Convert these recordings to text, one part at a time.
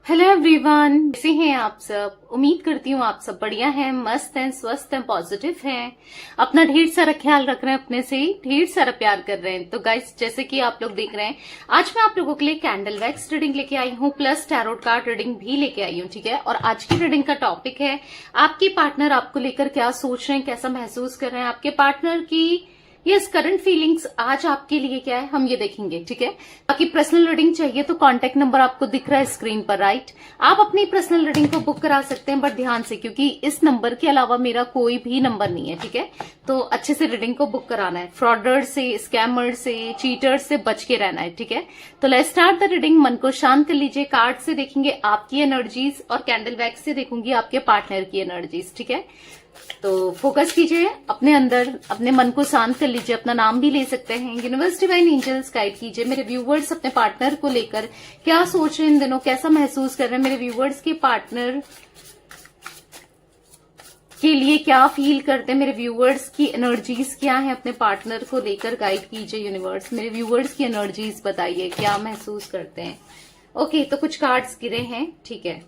Hello everyone, कैसे हैं आप सब। उम्मीद करती हूँ आप सब बढ़िया हैं, मस्त हैं, स्वस्थ हैं, पॉजिटिव हैं, अपना ढेर सारा ख्याल रख रहे हैं, अपने से ही ढेर सारा प्यार कर रहे हैं। तो गाइस, जैसे कि आप लोग देख रहे हैं, आज मैं आप लोगों के लिए कैंडल वैक्स रीडिंग लेके आई हूँ, प्लस टैरोट कार्ड रीडिंग भी लेके आई हूँ। ठीक है, और आज की रीडिंग का टॉपिक है आपके पार्टनर आपको लेकर क्या सोच रहे हैं, कैसा महसूस कर रहे हैं, आपके पार्टनर की यस करंट फीलिंग्स आज आपके लिए क्या है, हम ये देखेंगे। ठीक है, बाकी पर्सनल रीडिंग चाहिए तो कांटेक्ट नंबर आपको दिख रहा है स्क्रीन पर, राइट। आप अपनी पर्सनल रीडिंग को बुक करा सकते हैं, बट ध्यान से, क्योंकि इस नंबर के अलावा मेरा कोई भी नंबर नहीं है। ठीक है, तो अच्छे से रीडिंग को बुक कराना है, फ्रॉडर से, स्कैमर से, चीटर से बच के रहना है। ठीक है, तो लेट्स स्टार्ट द रीडिंग। मन को शांत कर लीजिए। कार्ड से देखेंगे आपकी एनर्जीज और कैंडल वैक्स से देखूंगी आपके पार्टनर की एनर्जीज। ठीक है, तो फोकस कीजिए अपने अंदर, अपने मन को शांत कर लीजिए। अपना नाम भी ले सकते हैं। यूनिवर्स डिवाइन एंजल्स गाइड कीजिए मेरे व्यूवर्स अपने पार्टनर को लेकर क्या सोच रहे हैं इन दिनों, कैसा महसूस कर रहे हैं। मेरे व्यूवर्स के पार्टनर के लिए क्या फील करते हैं, मेरे व्यूवर्स की एनर्जीज क्या है अपने पार्टनर को लेकर, गाइड कीजिए यूनिवर्स। मेरे व्यूवर्स की एनर्जीज बताइए क्या महसूस करते हैं। ओके, तो कुछ कार्ड्स गिरे हैं। ठीक है,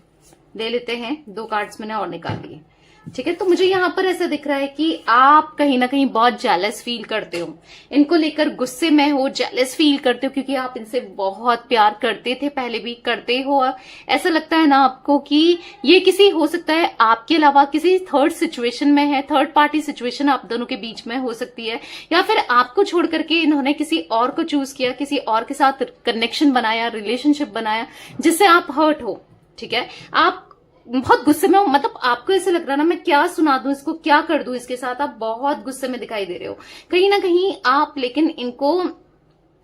ले लेते हैं। 2 कार्ड्स मैंने और निकाल लिए। ठीक है, तो मुझे यहाँ पर ऐसा दिख रहा है कि आप कहीं ना कहीं बहुत जेलस फील करते हो, इनको लेकर गुस्से में हो, जेलस फील करते हो, क्योंकि आप इनसे बहुत प्यार करते थे, पहले भी करते हो। ऐसा लगता है ना आपको कि ये किसी हो सकता है आपके अलावा किसी थर्ड सिचुएशन में है, थर्ड पार्टी सिचुएशन आप दोनों के बीच में हो सकती है, या फिर आपको छोड़ करके इन्होंने किसी और को चूज किया, किसी और के साथ कनेक्शन बनाया, रिलेशनशिप बनाया, जिससे आप हर्ट हो। ठीक है, आप बहुत गुस्से में हो, मतलब आपको ऐसे लग रहा है ना, मैं क्या सुना दूं इसको, क्या कर दूं इसके साथ। आप बहुत गुस्से में दिखाई दे रहे हो कहीं ना कहीं आप, लेकिन इनको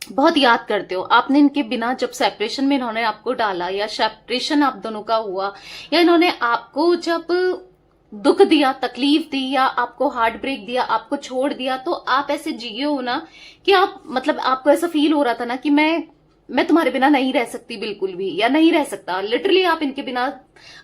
बहुत याद करते हो। आपने इनके बिना जब सेपरेशन में इन्होंने आपको डाला, या सेपरेशन आप दोनों का हुआ, या इन्होंने आपको जब दुख दिया, तकलीफ दी, या आपको हार्ट ब्रेक दिया, आपको छोड़ दिया, तो आप ऐसे जिए हो ना कि आप, मतलब आपको ऐसा फील हो रहा था ना कि मैं तुम्हारे बिना नहीं रह सकती बिल्कुल भी, या नहीं रह सकता। लिटरली आप इनके बिना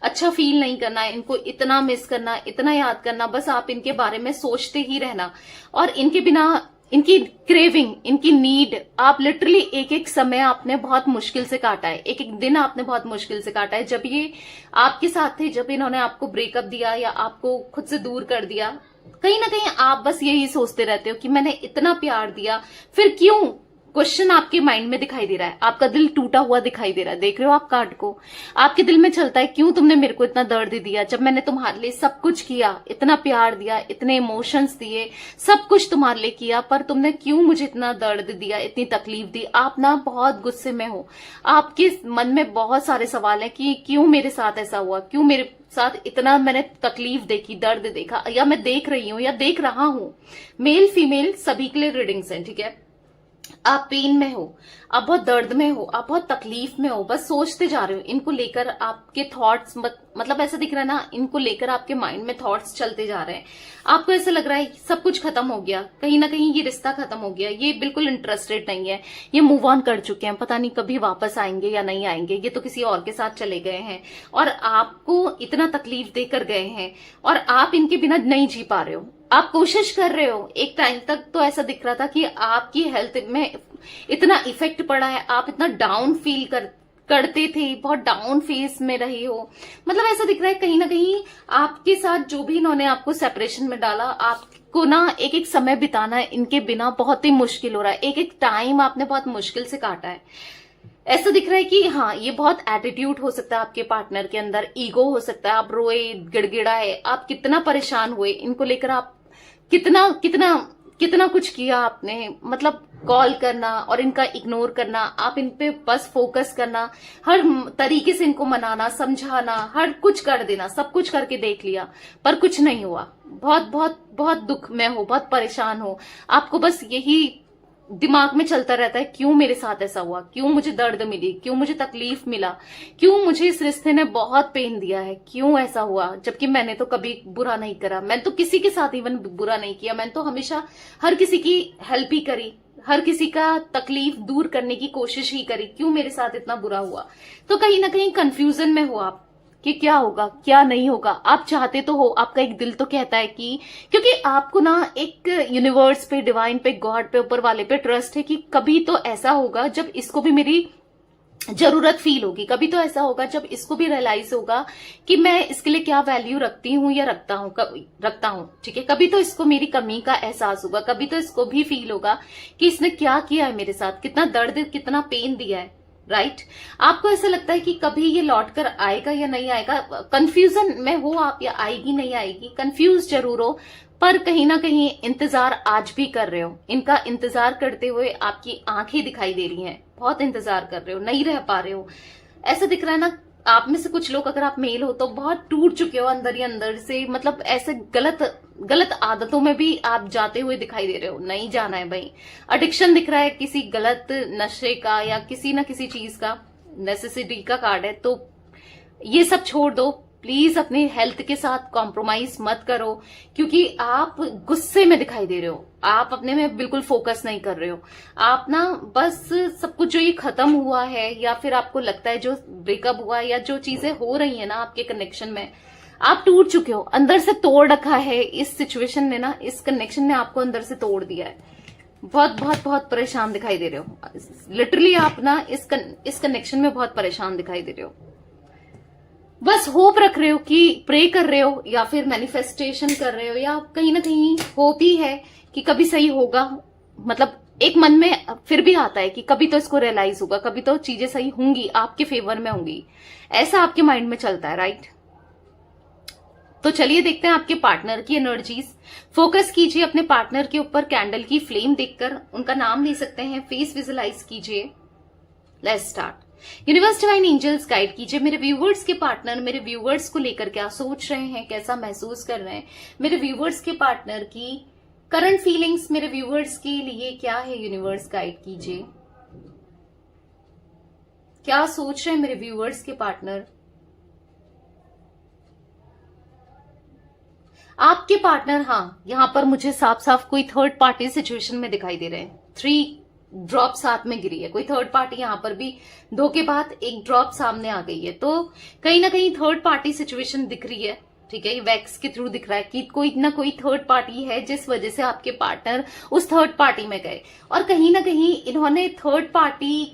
अच्छा फील नहीं करना, इनको इतना मिस करना, इतना याद करना, बस आप इनके बारे में सोचते ही रहना। और इनके बिना इनकी क्रेविंग, इनकी नीड, आप लिटरली एक एक समय आपने बहुत मुश्किल से काटा है, एक एक दिन आपने बहुत मुश्किल से काटा है। जब ये आपके साथ थे, जब इन्होंने आपको ब्रेकअप दिया या आपको खुद से दूर कर दिया, कहीं ना कहीं आप बस यही सोचते रहते हो कि मैंने इतना प्यार दिया, फिर क्यों। क्वेश्चन आपके माइंड में दिखाई दे रहा है, आपका दिल टूटा हुआ दिखाई दे रहा है। देख रहे हो आप कार्ड को, आपके दिल में चलता है क्यों तुमने मेरे को इतना दर्द दिया, जब मैंने तुम्हारे लिए सब कुछ किया, इतना प्यार दिया, इतने इमोशंस दिए, सब कुछ तुम्हारे लिए किया, पर तुमने क्यों मुझे इतना दर्द दिया, इतनी तकलीफ दी। आप ना बहुत गुस्से में हो, आपके मन में बहुत सारे सवाल हैं कि क्यों मेरे साथ ऐसा हुआ, क्यों मेरे साथ इतना मैंने तकलीफ देखी, दर्द देखा, या मैं देख रही हूं या देख रहा हूं। मेल फीमेल सभी के लिए रीडिंग्स हैं। ठीक है, आप पेन में हो, आप बहुत दर्द में हो, आप बहुत तकलीफ में हो, बस सोचते जा रहे हो इनको लेकर। आपके थॉट्स मतलब ऐसा दिख रहा है ना, इनको लेकर आपके माइंड में थॉट्स चलते जा रहे हैं। आपको ऐसा लग रहा है सब कुछ खत्म हो गया, कहीं ना कहीं ये रिश्ता खत्म हो गया, ये बिल्कुल इंटरेस्टेड नहीं है, ये मूव ऑन कर चुके हैं, पता नहीं कभी वापस आएंगे या नहीं आएंगे, ये तो किसी और के साथ चले गए हैं, और आपको इतना तकलीफ देकर गए हैं, और आप इनके बिना नहीं जी पा रहे हो। आप कोशिश कर रहे हो, एक टाइम तक तो ऐसा दिख रहा था कि आपकी हेल्थ में इतना इफेक्ट पड़ा है, आप इतना डाउन फील करते थे, बहुत डाउन फेस में रहे हो। मतलब ऐसा दिख रहा है कहीं ना कहीं आपके साथ जो भी इन्होंने आपको सेपरेशन में डाला, आपको ना एक एक समय बिताना इनके बिना बहुत ही मुश्किल हो रहा है, एक एक टाइम आपने बहुत मुश्किल से काटा है। ऐसा दिख रहा है कि हाँ, ये बहुत एटीट्यूड हो सकता है आपके पार्टनर के अंदर, ईगो हो सकता है, आप रोए, गिड़गिड़ाए, आप कितना परेशान हुए इनको लेकर, आप कितना कितना कितना कुछ किया आपने, मतलब कॉल करना और इनका इग्नोर करना, आप इन पे बस फोकस करना, हर तरीके से इनको मनाना, समझाना, हर कुछ कर देना, सब कुछ करके देख लिया, पर कुछ नहीं हुआ। बहुत बहुत बहुत दुख में हो, बहुत परेशान हो, आपको बस यही दिमाग में चलता रहता है क्यों मेरे साथ ऐसा हुआ, क्यों मुझे दर्द मिली, क्यों मुझे तकलीफ मिला, क्यों मुझे इस रिश्ते ने बहुत पेन दिया है, क्यों ऐसा हुआ, जबकि मैंने तो कभी बुरा नहीं करा, मैंने तो किसी के साथ इवन बुरा नहीं किया, मैंने तो हमेशा हर किसी की हेल्प ही करी, हर किसी का तकलीफ दूर करने की कोशिश ही करी, क्यों मेरे साथ इतना बुरा हुआ। तो कहीं ना कहीं कंफ्यूजन में हो आप कि क्या होगा क्या नहीं होगा। आप चाहते तो हो, आपका एक दिल तो कहता है कि, क्योंकि आपको ना एक यूनिवर्स पे, डिवाइन पे, गॉड पे, ऊपर वाले पे ट्रस्ट है कि कभी तो ऐसा होगा जब इसको भी मेरी जरूरत फील होगी। कभी तो ऐसा होगा जब इसको भी रियलाइज होगा कि मैं इसके लिए क्या वैल्यू रखती हूँ या रखता हूँ, ठीक है। कभी तो इसको मेरी कमी का एहसास होगा, कभी तो इसको भी फील होगा कि इसने क्या किया है मेरे साथ, कितना दर्द, कितना पेन दिया है, राइट। आपको ऐसा लगता है कि कभी ये लौट कर आएगा या नहीं आएगा, कंफ्यूजन में हो आप, या आएगी नहीं आएगी, कंफ्यूज जरूर हो, पर कहीं ना कहीं इंतजार आज भी कर रहे हो। इनका इंतजार करते हुए आपकी आंखें दिखाई दे रही हैं, बहुत इंतजार कर रहे हो, नहीं रह पा रहे हो। ऐसा दिख रहा है ना, आप में से कुछ लोग, अगर आप मेल हो तो बहुत टूट चुके हो अंदर ही अंदर से, मतलब ऐसे गलत आदतों में भी आप जाते हुए दिखाई दे रहे हो। नहीं जाना है भाई। एडिक्शन दिख रहा है किसी गलत नशे का या किसी ना किसी चीज का, नेसेसिटी का कार्ड है, तो ये सब छोड़ दो प्लीज। अपनी हेल्थ के साथ कॉम्प्रोमाइज मत करो, क्योंकि आप गुस्से में दिखाई दे रहे हो, आप अपने में बिल्कुल फोकस नहीं कर रहे हो। आप ना बस सब कुछ जो ये खत्म हुआ है, या फिर आपको लगता है जो ब्रेकअप हुआ है, या जो चीजें हो रही है ना आपके कनेक्शन में, आप टूट चुके हो, अंदर से तोड़ रखा है। इस सिचुएशन ने ना, इस कनेक्शन ने आपको अंदर से तोड़ दिया है। बहुत बहुत बहुत परेशान दिखाई दे रहे हो। लिटरली आप ना इस कनेक्शन में बहुत परेशान दिखाई दे रहे हो। बस होप रख रहे हो कि प्रे कर रहे हो, या फिर मैनिफेस्टेशन कर रहे हो, या कहीं ना कहीं होप ही है कि कभी सही होगा। मतलब एक मन में फिर भी आता है कि कभी तो इसको रियलाइज होगा, कभी तो चीजें सही होंगी, आपके फेवर में होंगी, ऐसा आपके माइंड में चलता है, राइट। तो चलिए देखते हैं आपके पार्टनर की एनर्जीज। फोकस कीजिए अपने पार्टनर के ऊपर, कैंडल की फ्लेम देखकर उनका नाम ले सकते हैं, फेस विजुलाइज कीजिए। Let's start. Universe divine angels guide कीजिए मेरे व्यूवर्स के पार्टनर, मेरे व्यूवर्स को लेकर क्या सोच रहे हैं, कैसा महसूस कर रहे हैं। मेरे व्यूवर्स के पार्टनर की करंट फीलिंग्स मेरे व्यूवर्स के लिए क्या है, यूनिवर्स गाइड कीजिए। क्या सोच रहे हैं मेरे व्यूवर्स के पार्टनर। आपके पार्टनर, हाँ, यहां पर मुझे साफ साफ कोई थर्ड पार्टी सिचुएशन में दिखाई दे रहे हैं। 3 ड्रॉप साथ में गिरी है, कोई थर्ड पार्टी यहां पर भी, 2 के बाद 1 ड्रॉप सामने आ गई है, तो कहीं ना कहीं थर्ड पार्टी सिचुएशन दिख रही है, ठीक है। ये वैक्स के थ्रू दिख रहा है कि कोई ना कोई थर्ड पार्टी है जिस वजह से आपके पार्टनर उस थर्ड पार्टी में गए, और कहीं ना कहीं इन्होंने थर्ड पार्टी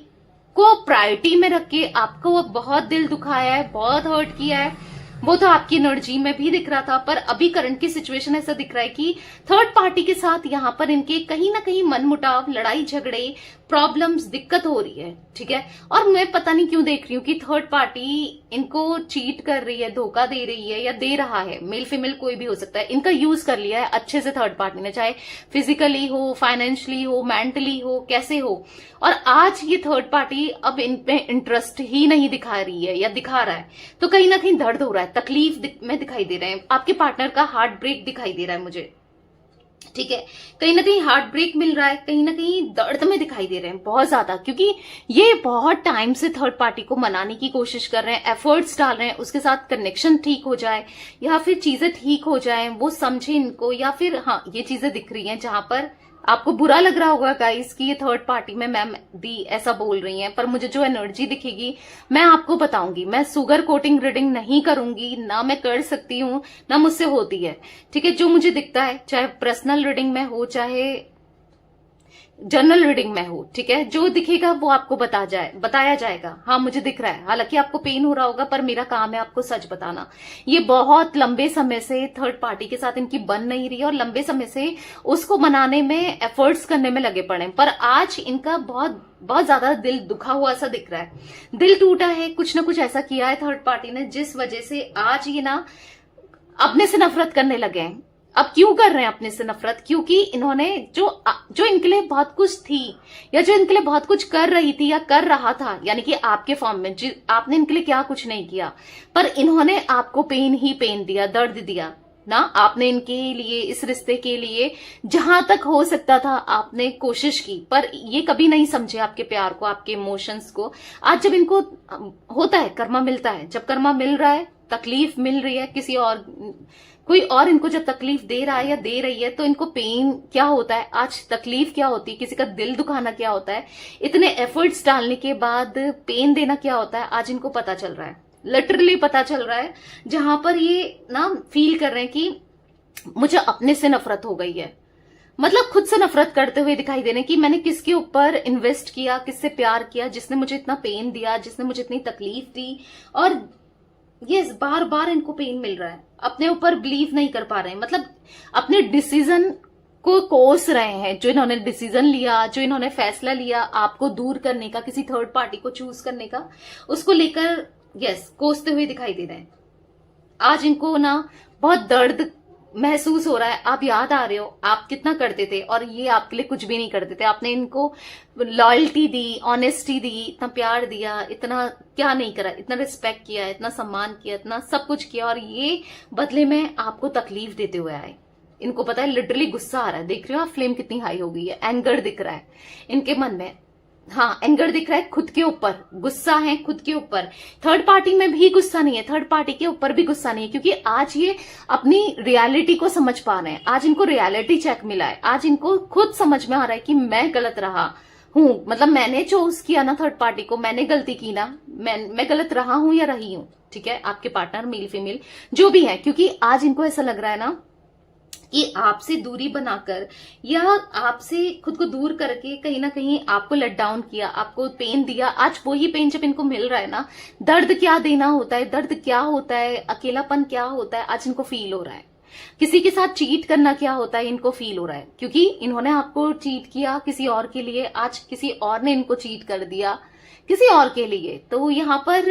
को प्रायोरिटी में रख के आपको बहुत दिल दुखाया है, बहुत हर्ट किया है। वो तो आपकी एनर्जी में भी दिख रहा था, पर अभी करंट की सिचुएशन ऐसा दिख रहा है कि थर्ड पार्टी के साथ यहां पर इनके कहीं ना कहीं मनमुटाव, लड़ाई झगड़े, प्रॉब्लम्स, दिक्कत हो रही है, ठीक है। और मैं पता नहीं क्यों देख रही हूँ कि थर्ड पार्टी इनको चीट कर रही है, धोखा दे रही है, या दे रहा है, मेल फीमेल कोई भी हो सकता है। इनका यूज कर लिया है अच्छे से थर्ड पार्टी ने, चाहे फिजिकली हो, फाइनेंशियली हो, मेंटली हो, कैसे हो। और आज ये थर्ड पार्टी अब इन पे इंटरेस्ट ही नहीं दिखा रही है या दिखा रहा है, तो कहीं ना कहीं दर्द हो रहा है, तकलीफ में दिखाई दे रहे हैं। आपके पार्टनर का हार्ट ब्रेक दिखाई दे रहा है मुझे, ठीक है। कहीं ना कहीं हार्ट ब्रेक मिल रहा है, कहीं ना कहीं दर्द में दिखाई दे रहे हैं बहुत ज्यादा, क्योंकि ये बहुत टाइम से थर्ड पार्टी को मनाने की कोशिश कर रहे हैं, एफर्ट्स डाल रहे हैं, उसके साथ कनेक्शन ठीक हो जाए, या फिर चीजें ठीक हो जाए, वो समझे इनको, या फिर हाँ, ये चीजें दिख रही हैं जहां पर आपको बुरा लग रहा होगा गाइस कि ये थर्ड पार्टी में मैम दी ऐसा बोल रही हैं, पर मुझे जो एनर्जी दिखेगी मैं आपको बताऊंगी। मैं सुगर कोटिंग रीडिंग नहीं करूंगी, ना मैं कर सकती हूँ, ना मुझसे होती है, ठीक है। जो मुझे दिखता है, चाहे पर्सनल रीडिंग में हो, चाहे जनरल रीडिंग में हो, ठीक है, जो दिखेगा वो आपको बताया जाएगा। हाँ, मुझे दिख रहा है, हालांकि आपको पेन हो रहा होगा, पर मेरा काम है आपको सच बताना। ये बहुत लंबे समय से थर्ड पार्टी के साथ इनकी बन नहीं रही है, और लंबे समय से उसको मनाने में, एफर्ट्स करने में लगे पड़े, पर आज इनका बहुत बहुत ज्यादा दिल दुखा हुआ सा दिख रहा है, दिल टूटा है, कुछ ना कुछ ऐसा किया है थर्ड पार्टी ने जिस वजह से आज ये ना अपने से नफरत करने लगे हैं। अब क्यों कर रहे हैं अपने से नफरत, क्योंकि इन्होंने जो इनके लिए बहुत कुछ थी, या जो इनके लिए बहुत कुछ कर रही थी या कर रहा था, यानी कि आपके फॉर्म में, आपने इनके लिए क्या कुछ नहीं किया, पर इन्होंने आपको पेन ही पेन दिया, दर्द दिया ना। आपने इनके लिए, इस रिश्ते के लिए जहां तक हो सकता था आपने कोशिश की, पर ये कभी नहीं समझे आपके प्यार को, आपके इमोशंस को। आज जब इनको होता है, कर्मा मिलता है, जब कर्मा मिल रहा है, तकलीफ मिल रही है, कोई और इनको जब तकलीफ दे रहा है या दे रही है, तो इनको पेन क्या होता है, आज तकलीफ क्या होती है, किसी का दिल दुखाना क्या होता है, इतने एफर्ट्स डालने के बाद पेन देना क्या होता है, आज इनको पता चल रहा है, लिटरली पता चल रहा है। जहां पर ये ना फील कर रहे हैं कि मुझे अपने से नफरत हो गई है, मतलब खुद से नफरत करते हुए दिखाई दे रहे हैं कि मैंने किसके ऊपर इन्वेस्ट किया, किससे प्यार किया, जिसने मुझे इतना पेन दिया, जिसने मुझे इतनी तकलीफ दी। और ये बार बार इनको पेन मिल रहा है, अपने ऊपर बिलीव नहीं कर पा रहे हैं, मतलब अपने डिसीजन को कोस रहे हैं। जो इन्होंने डिसीजन लिया, जो इन्होंने फैसला लिया आपको दूर करने का, किसी थर्ड पार्टी को चूज करने का, उसको लेकर कोसते हुए दिखाई दे रहे हैं। आज इनको ना बहुत दर्द महसूस हो रहा है। आप याद आ रहे हो आप कितना करते थे और ये आपके लिए कुछ भी नहीं करते थे। आपने इनको लॉयल्टी दी, ऑनेस्टी दी, इतना प्यार दिया, इतना क्या नहीं करा, इतना रिस्पेक्ट किया, इतना सम्मान किया, इतना सब कुछ किया, और ये बदले में आपको तकलीफ देते हुए आए। इनको पता है लिटरली गुस्सा आ रहा है। देख रहे हो आप फ्लेम कितनी हाई हो गई है, एंगर दिख रहा है इनके मन में। हाँ, एंगर दिख रहा है खुद के ऊपर, गुस्सा है खुद के ऊपर। थर्ड पार्टी में भी गुस्सा नहीं है, थर्ड पार्टी के ऊपर भी गुस्सा नहीं है, क्योंकि आज ये अपनी रियलिटी को समझ पा रहे हैं। आज इनको रियलिटी चेक मिला है। आज इनको खुद समझ में आ रहा है कि मैं गलत रहा हूं, मतलब मैंने चूज किया ना थर्ड पार्टी को, मैंने गलती की ना, मैं गलत रहा हूं या रही हूं। ठीक है, आपके पार्टनर मेल फीमेल जो भी है, क्योंकि आज इनको ऐसा लग रहा है ना कि आपसे दूरी बनाकर या आपसे खुद को दूर करके कहीं ना कहीं आपको लेट डाउन किया, आपको पेन दिया। आज वही पेन जब इनको मिल रहा है ना, दर्द क्या देना होता है, दर्द क्या होता है, अकेलापन क्या होता है, आज इनको फील हो रहा है। किसी के साथ चीट करना क्या होता है इनको फील हो रहा है, क्योंकि इन्होंने आपको चीट किया किसी और के लिए, आज किसी और ने इनको चीट कर दिया किसी और के लिए। तो यहाँ पर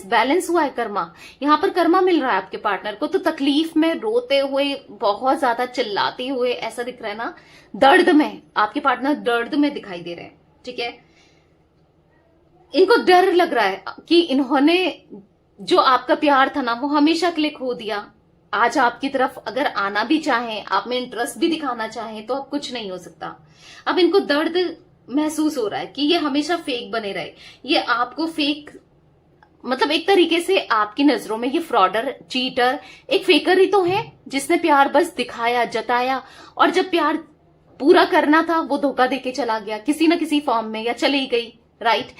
बैलेंस हुआ है कर्मा, यहाँ पर कर्मा मिल रहा है आपके पार्टनर को। तो तकलीफ में रोते हुए, बहुत ज्यादा चिल्लाते हुए ऐसा दिख रहा है ना, दर्द में आपके पार्टनर दर्द में दिखाई दे रहे हैं। ठीक है, इनको डर लग रहा है कि इन्होंने जो आपका प्यार था ना वो हमेशा के लिए खो दिया। आज आपकी तरफ अगर आना भी चाहें, आप में इंटरेस्ट भी दिखाना चाहें, तो अब कुछ नहीं हो सकता। अब इनको दर्द महसूस हो रहा है कि ये हमेशा फेक बने रहे, ये आपको फेक, मतलब एक तरीके से आपकी नजरों में ये फ्रॉडर, चीटर, एक फेकर ही तो है, जिसने प्यार बस दिखाया, जताया, और जब प्यार पूरा करना था वो धोखा देके चला गया किसी ना किसी फॉर्म में, या चली गई। राइट,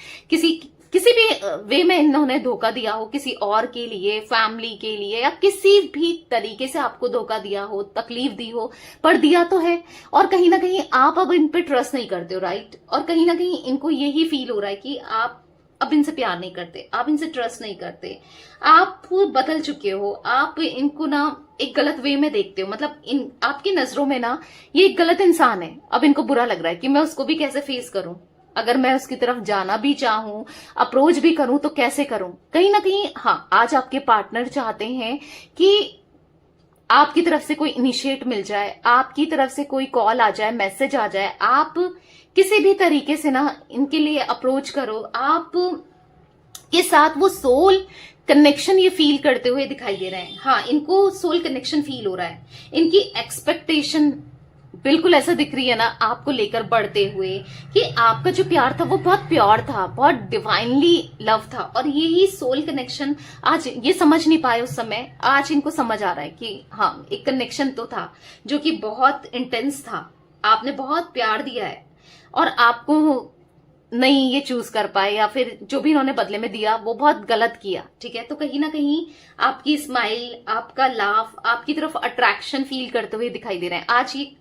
किसी भी वे में इन्होंने धोखा दिया हो, किसी और के लिए, फैमिली के लिए, या किसी भी तरीके से आपको धोखा दिया हो, तकलीफ दी हो, पर दिया तो है। और कहीं ना कहीं आप अब इन पे ट्रस्ट नहीं करते हो। राइट, और कहीं ना कहीं इनको यही फील हो रहा है कि आप अब इनसे प्यार नहीं करते, आप इनसे ट्रस्ट नहीं करते, आप बदल चुके हो, आप इनको ना एक गलत वे में देखते हो। मतलब आपकी नजरों में ना ये एक गलत इंसान है। अब इनको बुरा लग रहा है कि मैं उसको भी कैसे फेस करूं, अगर मैं उसकी तरफ जाना भी चाहूं, अप्रोच भी करूं, तो कैसे करूं। कहीं ना कहीं हाँ, आज आपके पार्टनर चाहते हैं कि आपकी तरफ से कोई इनिशिएट मिल जाए, आपकी तरफ से कोई कॉल आ जाए, मैसेज आ जाए, आप किसी भी तरीके से ना इनके लिए अप्रोच करो। आप के साथ वो सोल कनेक्शन ये फील करते हुए दिखाई दे रहे हैं। हाँ, इनको सोल कनेक्शन फील हो रहा है। इनकी एक्सपेक्टेशन बिल्कुल ऐसा दिख रही है ना आपको लेकर बढ़ते हुए, कि आपका जो प्यार था वो बहुत प्योर था, बहुत डिवाइनली लव था। और यही सोल कनेक्शन आज ये समझ नहीं पाए उस समय, आज इनको समझ आ रहा है कि हाँ, एक कनेक्शन तो था जो कि बहुत इंटेंस था, आपने बहुत प्यार दिया है और आपको नहीं ये चूज कर पाए, या फिर जो भी इन्होंने बदले में दिया वो बहुत गलत किया। ठीक है, तो कहीं ना कहीं आपकी स्माइल, आपका लाफ, आपकी तरफ अट्रैक्शन फील करते हुए दिखाई दे रहे हैं। आज ये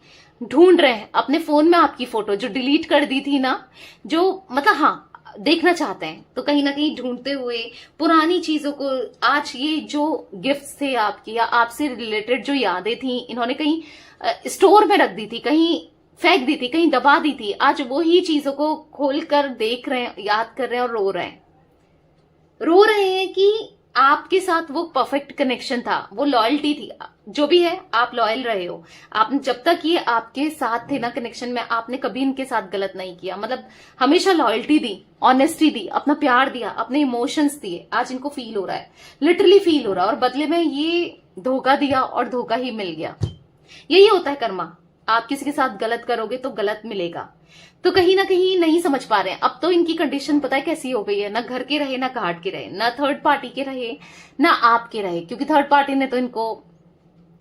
ढूंढ रहे हैं अपने फोन में आपकी फोटो, जो डिलीट कर दी थी ना, जो मतलब हाँ देखना चाहते हैं, तो कहीं ना कहीं ढूंढते हुए पुरानी चीजों को, आज ये जो गिफ्ट्स थे आपकी या आपसे रिलेटेड जो यादें थी, इन्होंने कहीं स्टोर में रख दी थी, कहीं फेंक दी थी, कहीं दबा दी थी, आज वही चीजों को खोलकर देख रहे हैं, याद कर रहे हैं और रो रहे हैं कि आपके साथ वो परफेक्ट कनेक्शन था, वो लॉयल्टी थी। जो भी है, आप लॉयल रहे हो। आपने जब तक ये आपके साथ थे ना कनेक्शन में, आपने कभी इनके साथ गलत नहीं किया, मतलब हमेशा लॉयल्टी दी, ऑनेस्टी दी, अपना प्यार दिया, अपने इमोशंस दिए। आज इनको फील हो रहा है, लिटरली फील हो रहा है, और बदले में ये धोखा दिया और धोखा ही मिल गया। यही होता है कर्मा, आप किसी के साथ गलत करोगे तो गलत मिलेगा। तो कहीं ना कहीं नहीं समझ पा रहे हैं। अब तो इनकी कंडीशन पता है कैसी हो गई है, ना घर के रहे, ना घाट के रहे, ना थर्ड पार्टी के रहे, ना आपके रहे, क्योंकि थर्ड पार्टी ने तो इनको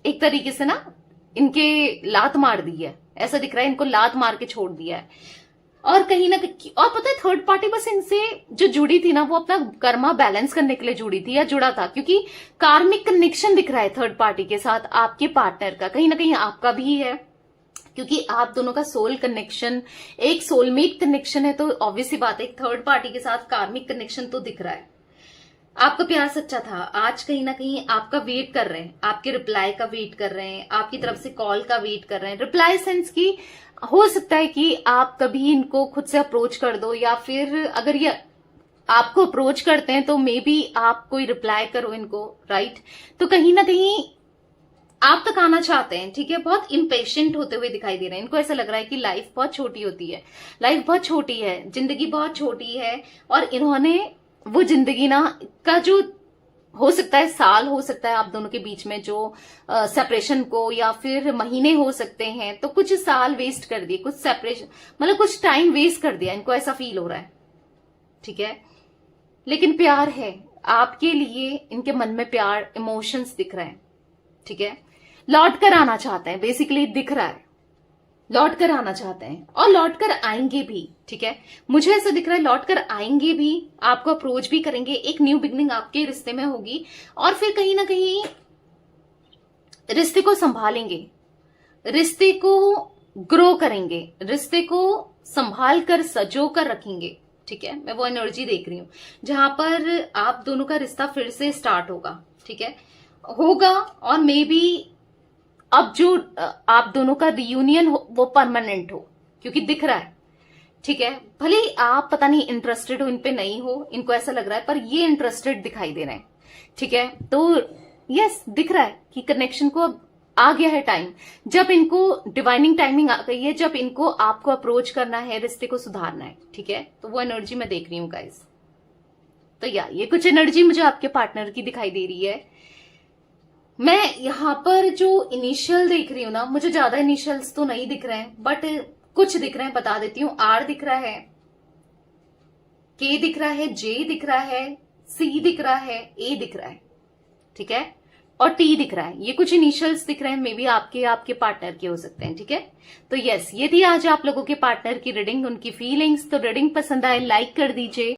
एक तरीके से ना इनके लात मार दी है। ऐसा दिख रहा है इनको लात मार के छोड़ दिया है। और कहीं ना कहीं, और पता है थर्ड पार्टी बस इनसे जो जुड़ी थी ना, वो अपना कर्मा बैलेंस करने के लिए जुड़ी थी या जुड़ा था, क्योंकि कार्मिक कनेक्शन दिख रहा है थर्ड पार्टी के साथ आपके पार्टनर का। कहीं ना कहीं आपका भी है, क्योंकि आप दोनों का सोल कनेक्शन एक सोलमेट कनेक्शन है, तो ऑब्वियसली बात है एक थर्ड पार्टी के साथ कार्मिक कनेक्शन तो दिख रहा है। आपका प्यार सच्चा था, आज कहीं ना कहीं आपका वेट कर रहे हैं, आपके रिप्लाई का वेट कर रहे हैं, आपकी तरफ से कॉल का वेट कर रहे हैं। रिप्लाई सेंस की हो सकता है कि आप कभी इनको खुद से अप्रोच कर दो, या फिर अगर ये आपको अप्रोच करते हैं तो मे बी आप कोई रिप्लाई करो इनको, राइट। तो कहीं ना कहीं आप तक आना चाहते हैं, ठीक है। बहुत इम्पेशेंट होते हुए दिखाई दे रहे हैं। इनको ऐसा लग रहा है कि लाइफ बहुत छोटी होती है, लाइफ बहुत छोटी है, जिंदगी बहुत छोटी है, और इन्होंने वो जिंदगी ना का जो हो सकता है साल हो सकता है आप दोनों के बीच में जो सेपरेशन को, या फिर महीने हो सकते हैं, तो कुछ साल वेस्ट कर दिए, कुछ सेपरेशन मतलब कुछ टाइम वेस्ट कर दिया, इनको ऐसा फील हो रहा है, ठीक है। लेकिन प्यार है आपके लिए, इनके मन में प्यार, इमोशंस दिख रहे हैं, ठीक है। लौट कर आना चाहते हैं, बेसिकली दिख रहा है, लौट कर आना चाहते हैं और लौट कर आएंगे भी, ठीक है। मुझे ऐसा दिख रहा है लौट कर आएंगे भी, आपको अप्रोच भी करेंगे, एक न्यू बिगनिंग आपके रिश्ते में होगी, और फिर कहीं ना कहीं रिश्ते को संभालेंगे, रिश्ते को ग्रो करेंगे, रिश्ते को संभाल कर सजो कर रखेंगे, ठीक है। मैं वो एनर्जी देख रही हूं जहां पर आप दोनों का रिश्ता फिर से स्टार्ट होगा, ठीक है, होगा। और मे बी अब जो आप दोनों का रियूनियन हो वो परमानेंट हो, क्योंकि दिख रहा है, ठीक है। भले ही आप पता नहीं इंटरेस्टेड हो इन पे, नहीं हो, इनको ऐसा लग रहा है, पर ये इंटरेस्टेड दिखाई दे रहे हैं, ठीक है। तो यस, दिख रहा है कि कनेक्शन को अब आ गया है टाइम, जब इनको डिवाइनिंग टाइमिंग आ गई है, जब इनको आपको अप्रोच करना है, रिश्ते को सुधारना है, ठीक है। तो वो एनर्जी मैं देख रही हूं गाइस। तो यार ये कुछ एनर्जी मुझे आपके पार्टनर की दिखाई दे रही है। मैं यहाँ पर जो इनिशियल देख रही हूँ ना, मुझे ज्यादा इनिशियल्स तो नहीं दिख रहे हैं, बट कुछ दिख रहे हैं, बता देती हूँ। आर दिख रहा है, के दिख रहा है, जे दिख रहा है, सी दिख रहा है, ए दिख रहा है, ठीक है, और टी दिख रहा है। ये कुछ इनिशियल्स दिख रहे हैं, मे बी आपके पार्टनर के हो सकते हैं, ठीक है। तो यस, ये थी आज आप लोगों के पार्टनर की रीडिंग, उनकी फीलिंग्स। तो रीडिंग पसंद आए लाइक कर दीजिए,